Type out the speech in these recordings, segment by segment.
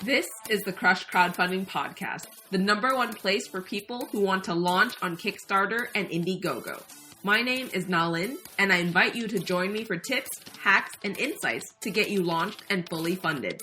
This is the Crush Crowdfunding Podcast, the #1 place for people who want to launch on Kickstarter and Indiegogo. My name is Nalin, and I invite you to join me for tips, hacks, and insights to get you launched and fully funded.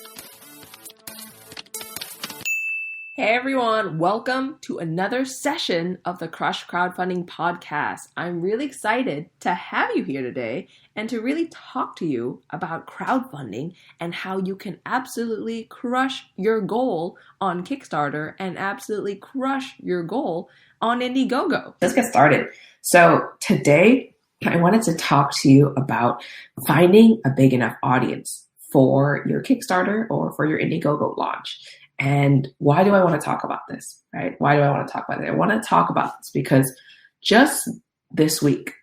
Hey everyone, welcome to another session of the Crush Crowdfunding Podcast. I'm really excited to have you here today and to really talk to you about crowdfunding and how you can absolutely crush your goal on Kickstarter and absolutely crush your goal on Indiegogo. Let's get started. So today I wanted to talk to you about finding a big enough audience for your Kickstarter or for your Indiegogo launch. And why do I want to talk about this, right? Why do I want to talk about it? I want to talk about this because just this week,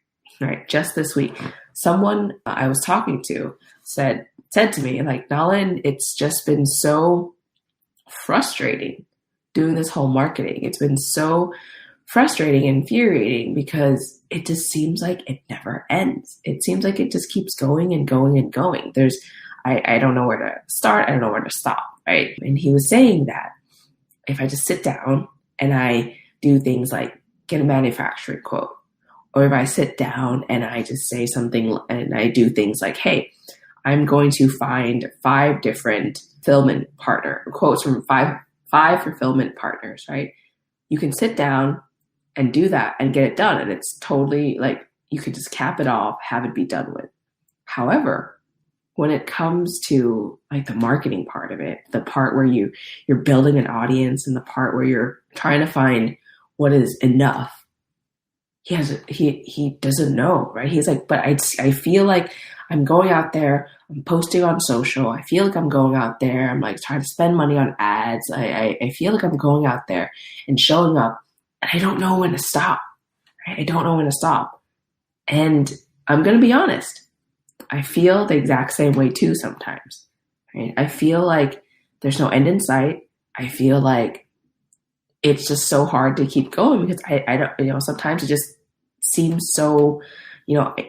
someone I was talking to said to me, like, Nalin, it's just been so frustrating doing this whole marketing. It's been so frustrating and infuriating because it just seems like it never ends. It seems like it just keeps going and going and going. I don't know where to start. I don't know where to stop, right? And he was saying that if I just sit down and I do things like get a manufacturing quote, or if I sit down and I just say something and I do things like, hey, I'm going to find 5 different fulfillment partner quotes from five fulfillment partners, right? You can sit down and do that and get it done. And it's totally like, you could just cap it off, have it be done with. However, when it comes to like the marketing part of it, the part where you're building an audience and the part where you're trying to find what is enough, he doesn't know, right? He's like, but I feel like I'm going out there, I'm posting on social. I feel like I'm going out there. I'm like trying to spend money on ads. I feel like I'm going out there and showing up, and I don't know when to stop, right? I don't know when to stop. And I'm going to be honest. I feel the exact same way too sometimes, right? I feel like there's no end in sight. I feel like it's just so hard to keep going because I don't, sometimes it just seems so,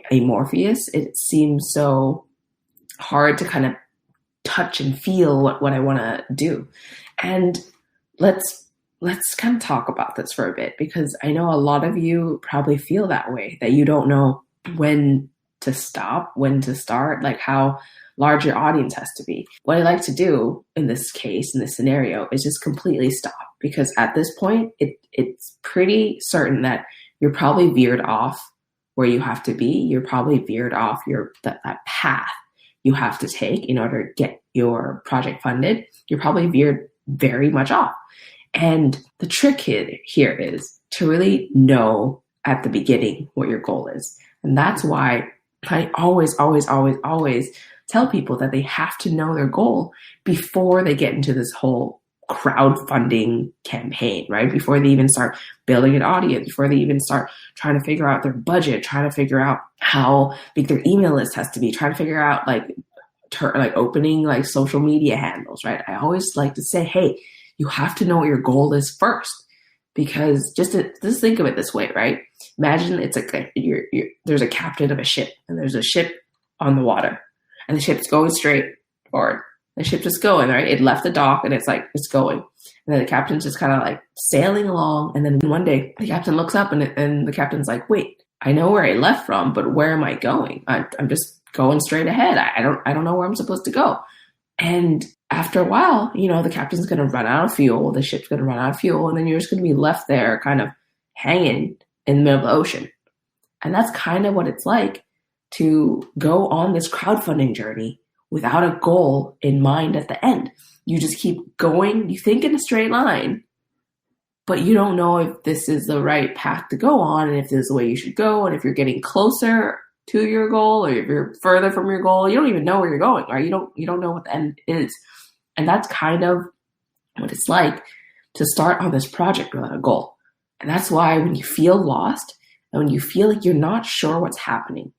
amorphous. It seems so hard to kind of touch and feel what I want to do. And let's kind of talk about this for a bit, because I know a lot of you probably feel that way, that you don't know when to stop, when to start, like how large your audience has to be. What I like to do in this case, in this scenario, is just completely stop, because at this point, it's pretty certain that you're probably veered off where you have to be. You're probably veered off that path you have to take in order to get your project funded. You're probably veered very much off. And the trick here is to really know at the beginning what your goal is. And that's why I always tell people that they have to know their goal before they get into this whole crowdfunding campaign, right? Before they even start building an audience, before they even start trying to figure out their budget, trying to figure out how big their email list has to be, trying to figure out like opening like social media handles, right? I always like to say, hey, you have to know what your goal is first. Because just think of it this way, right? Imagine it's like there's a captain of a ship, and there's a ship on the water, and the ship's going straight forward. The ship's just going, right? It left the dock, and it's going. And then the captain's just kind of like sailing along, and then one day the captain looks up, and the captain's like, "Wait, I know where I left from, but where am I going? I'm just going straight ahead. I don't know where I'm supposed to go." And after a while, the captain's going to run out of fuel, the ship's going to run out of fuel, and then you're just going to be left there kind of hanging in the middle of the ocean. And that's kind of what it's like to go on this crowdfunding journey without a goal in mind at the end. You just keep going, you think in a straight line, but you don't know if this is the right path to go on, and if this is the way you should go, and if you're getting closer to your goal, or if you're further from your goal. You don't even know where you're going, right? You don't know what the end is. And that's kind of what it's like to start on this project without a goal. And that's why when you feel lost and when you feel like you're not sure what's happening,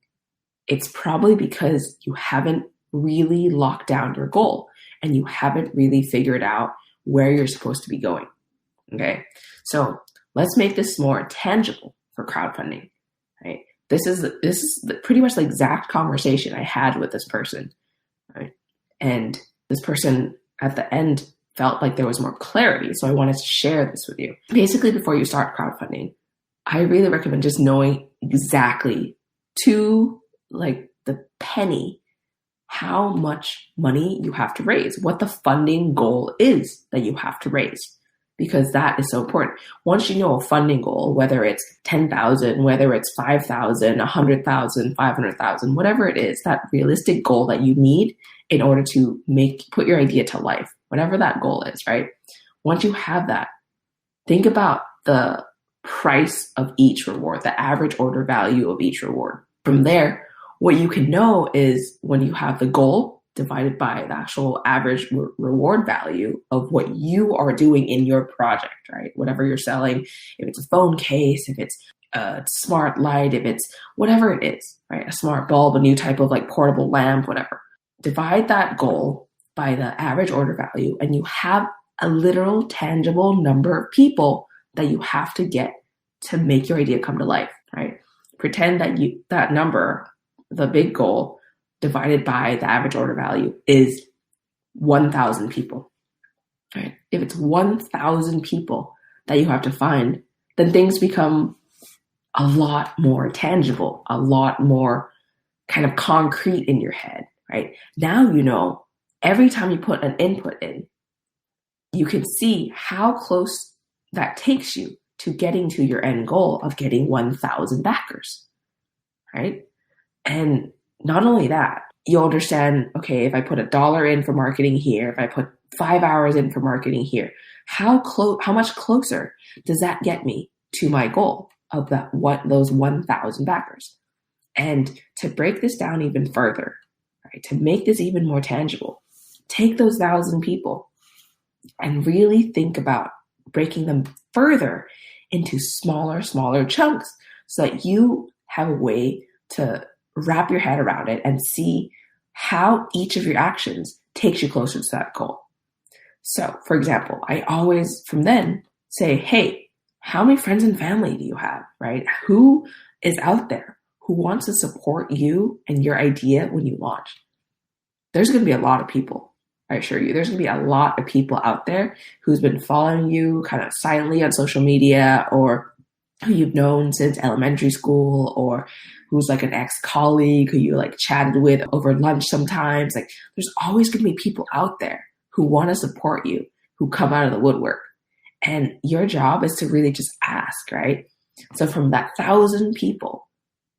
it's probably because you haven't really locked down your goal and you haven't really figured out where you're supposed to be going. Okay. So let's make this more tangible for crowdfunding, right? This is pretty much the exact conversation I had with this person, right? And this person at the end felt like there was more clarity. So I wanted to share this with you. Basically, before you start crowdfunding, I really recommend just knowing exactly to like the penny how much money you have to raise, what the funding goal is that you have to raise, because that is so important. Once you know a funding goal, whether it's 10,000, whether it's 5,000, 100,000, 500,000, whatever it is, that realistic goal that you need in order to put your idea to life, whatever that goal is, right? Once you have that, think about the price of each reward, the average order value of each reward. From there, what you can know is when you have the goal divided by the actual average reward value of what you are doing in your project, right? Whatever you're selling, if it's a phone case, if it's a smart light, if it's whatever it is, right? A smart bulb, a new type of like portable lamp, whatever. Divide that goal by the average order value, and you have a literal tangible number of people that you have to get to make your idea come to life, right? Pretend that that number, the big goal, divided by the average order value is 1,000 people, right? If it's 1,000 people that you have to find, then things become a lot more tangible, a lot more kind of concrete in your head, right? Now you know every time you put an input in, you can see how close that takes you to getting to your end goal of getting 1,000 backers, right? And not only that, you'll understand, okay, if I put $1 in for marketing here, if I put 5 hours in for marketing here, how much closer does that get me to my goal of those 1,000 backers? And to break this down even further, right, to make this even more tangible, take those 1,000 people and really think about breaking them further into smaller chunks so that you have a way to wrap your head around it and see how each of your actions takes you closer to that goal. So, for example, I always from then say, hey, how many friends and family do you have, right? Who is out there who wants to support you and your idea when you launch? There's going to be a lot of people, I assure you. There's going to be a lot of people out there who's been following you kind of silently on social media, or who you've known since elementary school, or who's like an ex-colleague who you like chatted with over lunch sometimes. Like there's always going to be people out there who want to support you, who come out of the woodwork. And your job is to really just ask, right? So from that 1,000 people,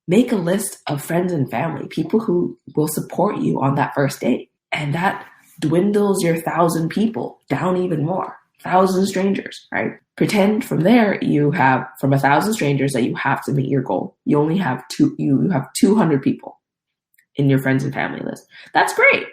make a list of friends and family, people who will support you on that first date. And that dwindles your 1,000 people down even more. 1,000 strangers, right? Pretend from there you have from 1,000 strangers that you have to meet your goal. You only have you have 200 people in your friends and family list. That's great.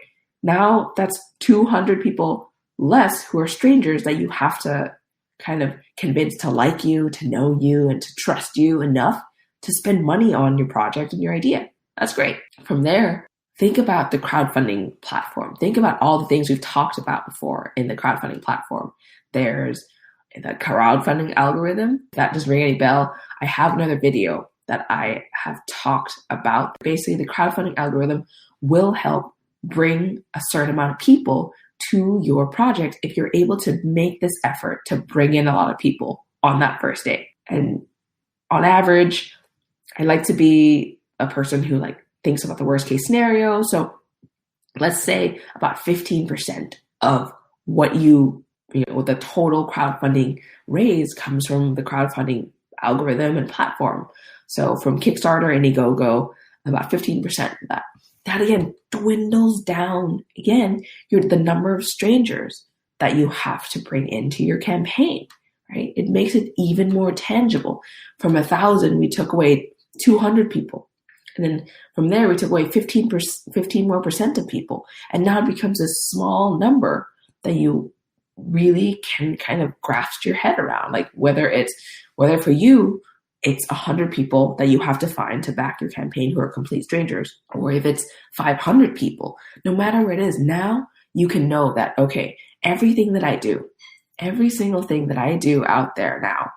Now that's 200 people less who are strangers that you have to kind of convince to like you, to know you, and to trust you enough to spend money on your project and your idea. That's great. From there, think about the crowdfunding platform. Think about all the things we've talked about before in the crowdfunding platform. There's the crowdfunding algorithm. If that doesn't ring any bell, I have another video that I have talked about. Basically, the crowdfunding algorithm will help bring a certain amount of people to your project if you're able to make this effort to bring in a lot of people on that first day. And on average, I like to be a person who like thinks about the worst case scenario. So let's say about 15% of what the total crowdfunding raise comes from the crowdfunding algorithm and platform. So from Kickstarter, Indiegogo, about 15% of that. That again dwindles down again the number of strangers that you have to bring into your campaign, right? It makes it even more tangible. From 1,000, we took away 200 people. And then from there, we took away 15 more percent of people. And now it becomes a small number that you really can kind of grasp your head around. Like whether for you, it's 100 people that you have to find to back your campaign who are complete strangers, or if it's 500 people, no matter where it is, now you can know that, okay, everything that I do, every single thing that I do out there now,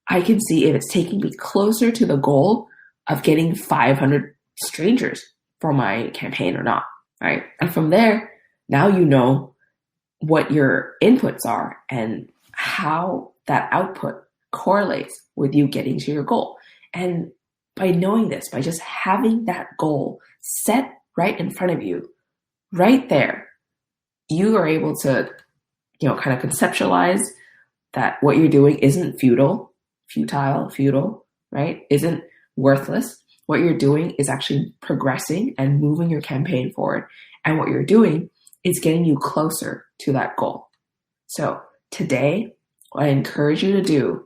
I can see if it's taking me closer to the goal of getting 500 strangers for my campaign or not, right? And from there, now you know what your inputs are and how that output correlates with you getting to your goal. And by knowing this, by just having that goal set right in front of you, right there, you are able to, kind of conceptualize that what you're doing isn't futile, right? Isn't worthless. What you're doing is actually progressing and moving your campaign forward. And what you're doing is getting you closer to that goal. So today, what I encourage you to do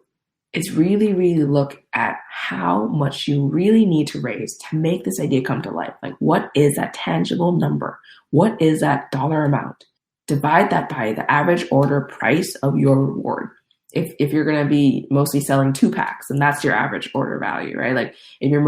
is really, really look at how much you really need to raise to make this idea come to life. Like, what is that tangible number? What is that dollar amount? Divide that by the average order price of your reward. If you're going to be mostly selling 2-packs, then that's your average order value, right? Like if you're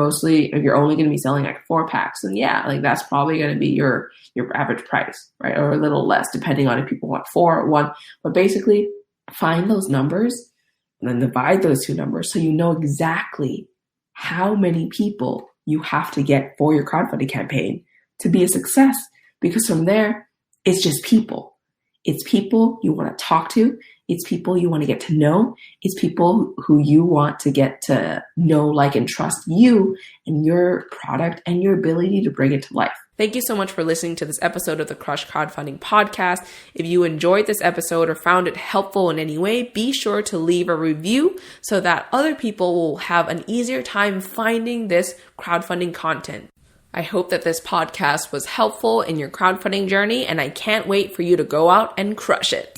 only going to be selling like 4-packs, then that's probably going to be your average price, right? Or a little less, depending on if people want 4 or 1. But basically, find those numbers and then divide those two numbers so you know exactly how many people you have to get for your crowdfunding campaign to be a success. Because from there, it's just people. It's people you want to talk to. It's people you want to get to know. It's people who you want to get to know, like, and trust you and your product and your ability to bring it to life. Thank you so much for listening to this episode of the Crush Crowdfunding podcast. If you enjoyed this episode or found it helpful in any way, be sure to leave a review so that other people will have an easier time finding this crowdfunding content. I hope that this podcast was helpful in your crowdfunding journey, and I can't wait for you to go out and crush it.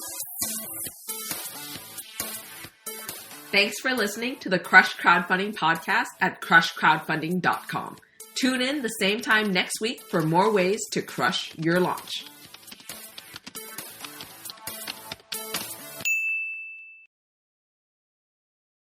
Thanks for listening to the Crush Crowdfunding podcast at crushcrowdfunding.com. Tune in the same time next week for more ways to crush your launch.